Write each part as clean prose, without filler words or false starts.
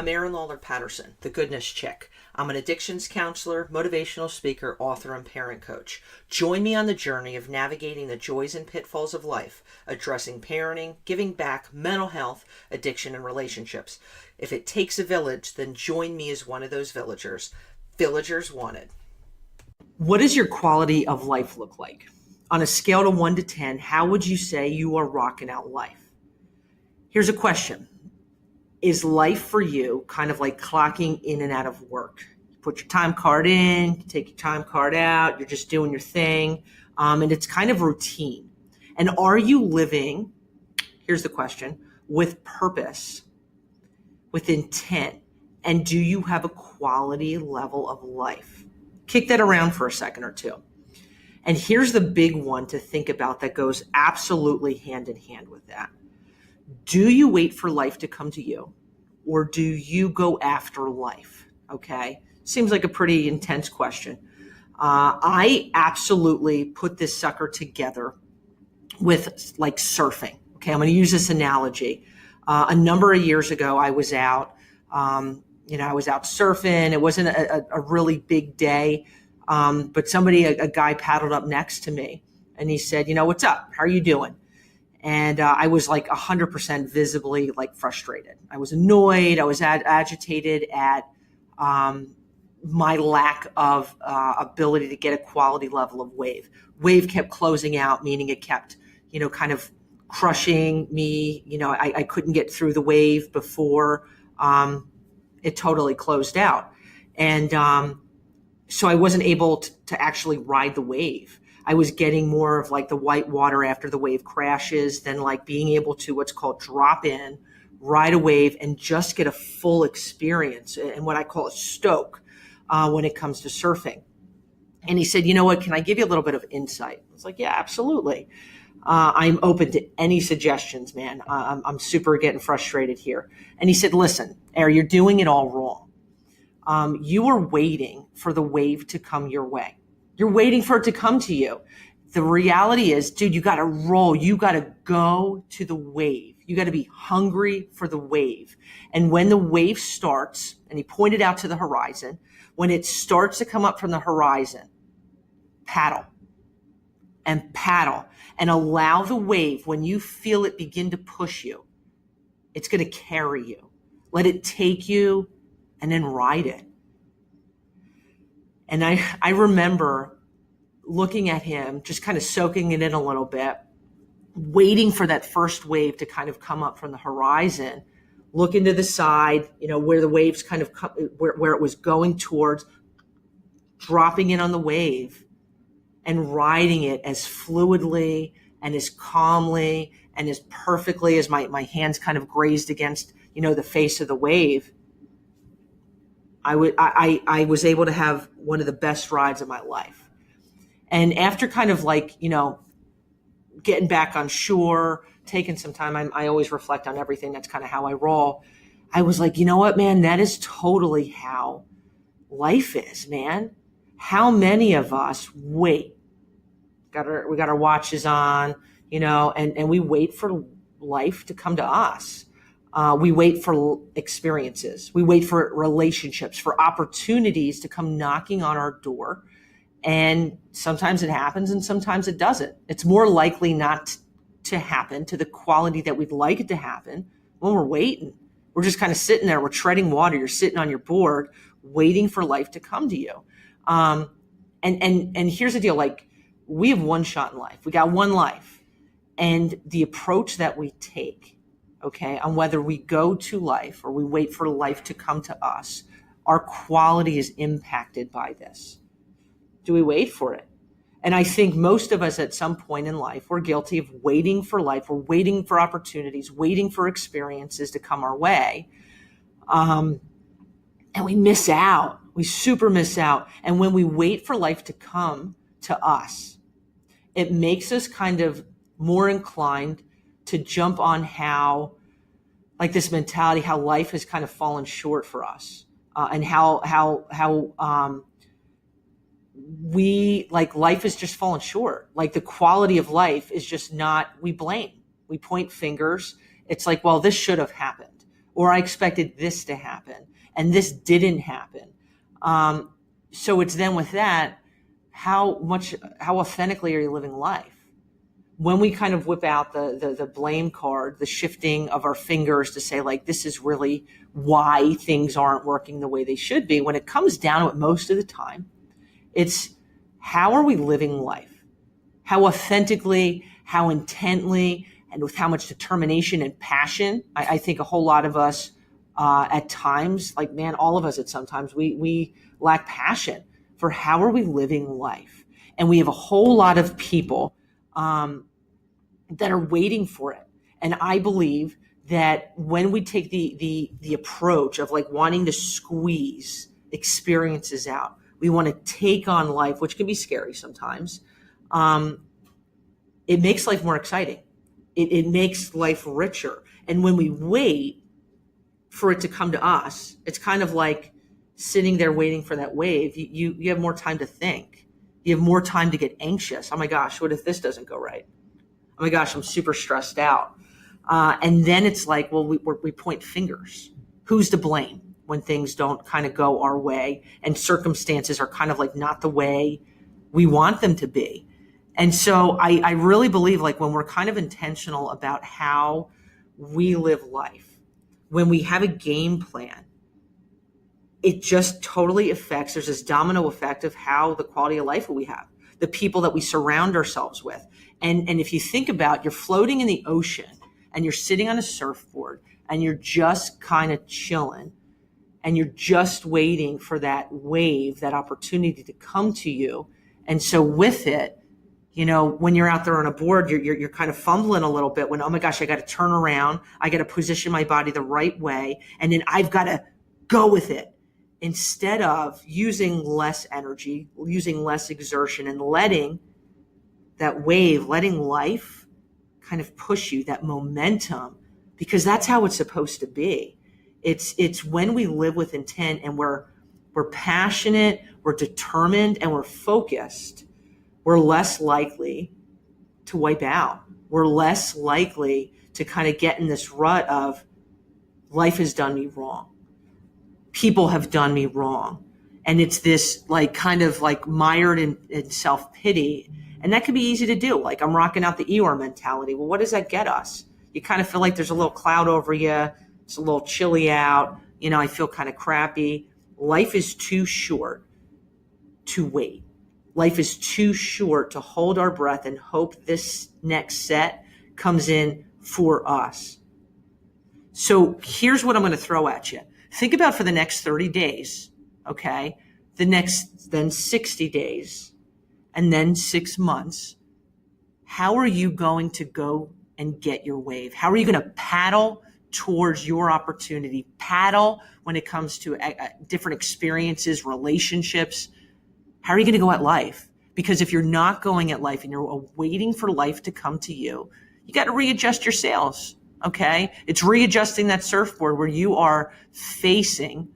I'm Erin Lawler Patterson, the goodness chick. I'm an addictions counselor, motivational speaker, author, and parent coach. Join me on the journey of navigating the joys and pitfalls of life, addressing parenting, giving back, mental health, addiction, and relationships. If it takes a village, then join me as one of those villagers. Villagers wanted. What does your quality of life look like? On a scale of 1 to 10, how would you say you are rocking out life? Here's a question. Is life for you kind of like clocking in and out of work? You put your time card in, you take your time card out, you're just doing your thing, and it's kind of routine. And are you living, here's the question, with purpose, with intent, and do you have a quality level of life? Kick that around for a second or two. And here's the big one to think about that goes absolutely hand in hand with that. Do you wait for life to come to you, or do you go after life? Okay. Seems like a pretty intense question. I absolutely put this sucker together with like surfing. Okay. I'm going to use this analogy. A number of years ago, I was out, I was out surfing. It wasn't a really big day. But a guy paddled up next to me and he said, what's up? How are you doing? And I was like 100% visibly like frustrated. I was annoyed. I was agitated at my lack of ability to get a quality level of wave. Wave kept closing out, meaning it kept, kind of crushing me. I couldn't get through the wave before it totally closed out. And so I wasn't able to actually ride the wave. I was getting more of like the white water after the wave crashes than like being able to what's called drop in, ride a wave, and just get a full experience and what I call a stoke when it comes to surfing. And he said, can I give you a little bit of insight? I was like, yeah, absolutely. I'm open to any suggestions, man. I'm super getting frustrated here. And he said, listen, Air, you're doing it all wrong. You are waiting for the wave to come your way. You're waiting for it to come to you. The reality is, dude, you got to roll. You got to go to the wave. You got to be hungry for the wave. And when the wave starts, and he pointed out to the horizon, when it starts to come up from the horizon, paddle and allow the wave, when you feel it begin to push you, it's going to carry you. Let it take you and then ride it. And I remember looking at him, just kind of soaking it in a little bit, waiting for that first wave to kind of come up from the horizon, looking to the side, where the waves kind of come, where it was going towards, dropping in on the wave and riding it as fluidly and as calmly and as perfectly as my hands kind of grazed against, the face of the wave. I was able to have one of the best rides of my life. And after kind of like, getting back on shore, taking some time, I always reflect on everything. That's kind of how I roll. I was like, you know what, man, that is totally how life is, man. How many of us wait? We got our watches on, and we wait for life to come to us. We wait for experiences. We wait for relationships, for opportunities to come knocking on our door. And sometimes it happens and sometimes it doesn't. It's more likely not to happen to the quality that we'd like it to happen when we're waiting. We're just kind of sitting there. We're treading water. You're sitting on your board waiting for life to come to you. And here's the deal. Like, we have one shot in life. We got one life. And the approach that we take, okay, on whether we go to life or we wait for life to come to us, our quality is impacted by this. Do we wait for it? And I think most of us at some point in life, we're guilty of waiting for life. We're waiting for opportunities, waiting for experiences to come our way. And we miss out. We super miss out. And when we wait for life to come to us, it makes us kind of more inclined to jump on how, like this mentality, how life has kind of fallen short for us, and how we, like, life is just fallen short. Like, the quality of life is just not, we blame, we point fingers. It's like, well, this should have happened, or I expected this to happen and this didn't happen. So it's then with that, how authentically are you living life? When we kind of whip out the blame card, the shifting of our fingers to say, like, this is really why things aren't working the way they should be, when it comes down to it most of the time, it's how are we living life? How authentically, how intently, and with how much determination and passion. I think a whole lot of us at times, like, man, all of us at sometimes, we lack passion for how are we living life. And we have a whole lot of people that are waiting for it. And I believe that when we take the approach of like wanting to squeeze experiences out, we want to take on life, which can be scary sometimes. It makes life more exciting. It makes life richer. And when we wait for it to come to us, it's kind of like sitting there waiting for that wave. You have more time to think. You have more time to get anxious. Oh my gosh, what if this doesn't go right? Oh my gosh, I'm super stressed out. And then it's like, well, we point fingers. Who's to blame when things don't kind of go our way and circumstances are kind of like not the way we want them to be? And so I really believe, like, when we're kind of intentional about how we live life, when we have a game plan, it just totally affects, there's this domino effect of how the quality of life we have, the people that we surround ourselves with. And if you think about, you're floating in the ocean and you're sitting on a surfboard and you're just kind of chilling and you're just waiting for that wave, that opportunity to come to you. And so with it, you know, when you're out there on a board, you're kind of fumbling a little bit when, oh my gosh, I got to turn around. I got to position my body the right way. And then I've got to go with it instead of using less energy, using less exertion, and letting that wave, letting life kind of push you, that momentum, because that's how it's supposed to be. It's when we live with intent and we're passionate, we're determined, and we're focused, we're less likely to wipe out. We're less likely to kind of get in this rut of life has done me wrong. People have done me wrong. And it's this like kind of like mired in self-pity. And that can be easy to do. Like, I'm rocking out the Eeyore mentality. Well, what does that get us? You kind of feel like there's a little cloud over you. It's a little chilly out. You know, I feel kind of crappy. Life is too short to wait. Life is too short to hold our breath and hope this next set comes in for us. So here's what I'm going to throw at you. Think about for the next 30 days, okay? Then 60 days, and then 6 months. How are you going to go and get your wave? How are you going to paddle towards your opportunity? Paddle when it comes to different experiences, relationships. How are you going to go at life? Because if you're not going at life and you're waiting for life to come to you, you got to readjust your sails, okay? It's readjusting that surfboard where you are facing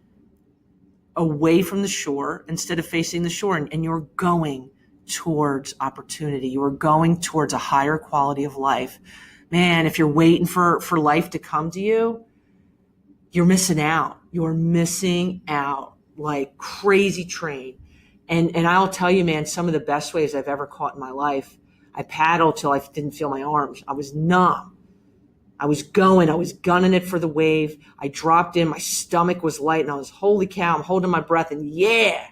away from the shore instead of facing the shore, and you're going towards opportunity. You are going towards a higher quality of life. Man, if you're waiting for life to come to you, you're missing out. You're missing out like crazy train. And I'll tell you, man, some of the best waves I've ever caught in my life, I paddled till I didn't feel my arms. I was numb. I was gunning it for the wave. I dropped in, my stomach was light, and I was, holy cow, I'm holding my breath, and yeah,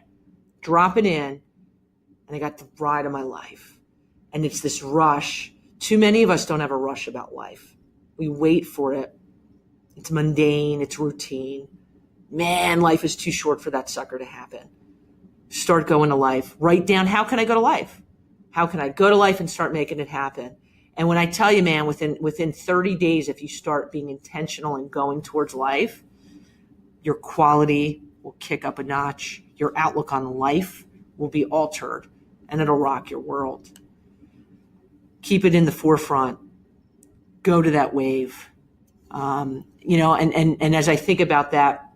dropping in, and I got the ride of my life. And it's this rush. Too many of us don't have a rush about life. We wait for it. It's mundane, it's routine. Man, life is too short for that sucker to happen. Start going to life. Write down, how can I go to life? How can I go to life and start making it happen? And when I tell you, man, within 30 days, if you start being intentional and going towards life, your quality will kick up a notch. Your outlook on life will be altered, and it'll rock your world. Keep it in the forefront. Go to that wave. And as I think about that,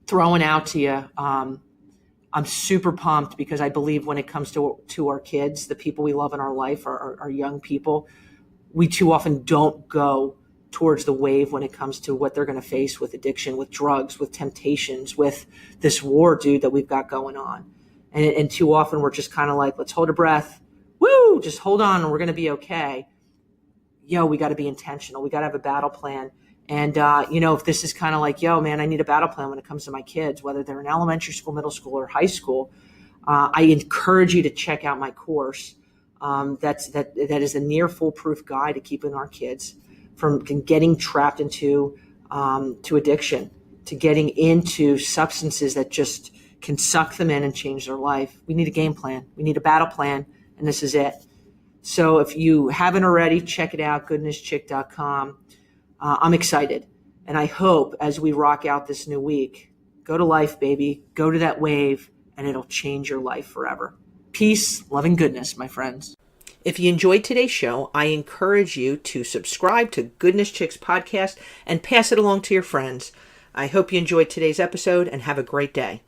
throwing out to you, I'm super pumped because I believe when it comes to our kids, the people we love in our life, our young people, we too often don't go towards the wave when it comes to what they're going to face with addiction, with drugs, with temptations, with this war, dude, that we've got going on. And too often we're just kind of like, let's hold a breath. Woo, just hold on and we're going to be okay. Yo, we got to be intentional. We got to have a battle plan. And, if this is kind of like, yo, man, I need a battle plan when it comes to my kids, whether they're in elementary school, middle school, or high school, I encourage you to check out my course. That is a near foolproof guide to keeping our kids from getting trapped into to addiction, to getting into substances that just can suck them in and change their life. We need a game plan. We need a battle plan, and this is it. So if you haven't already, check it out, goodnesschick.com. I'm excited, and I hope as we rock out this new week, go to life, baby, go to that wave, and it'll change your life forever. Peace, love, and goodness, my friends. If you enjoyed today's show, I encourage you to subscribe to Goodness Chicks podcast and pass it along to your friends. I hope you enjoyed today's episode and have a great day.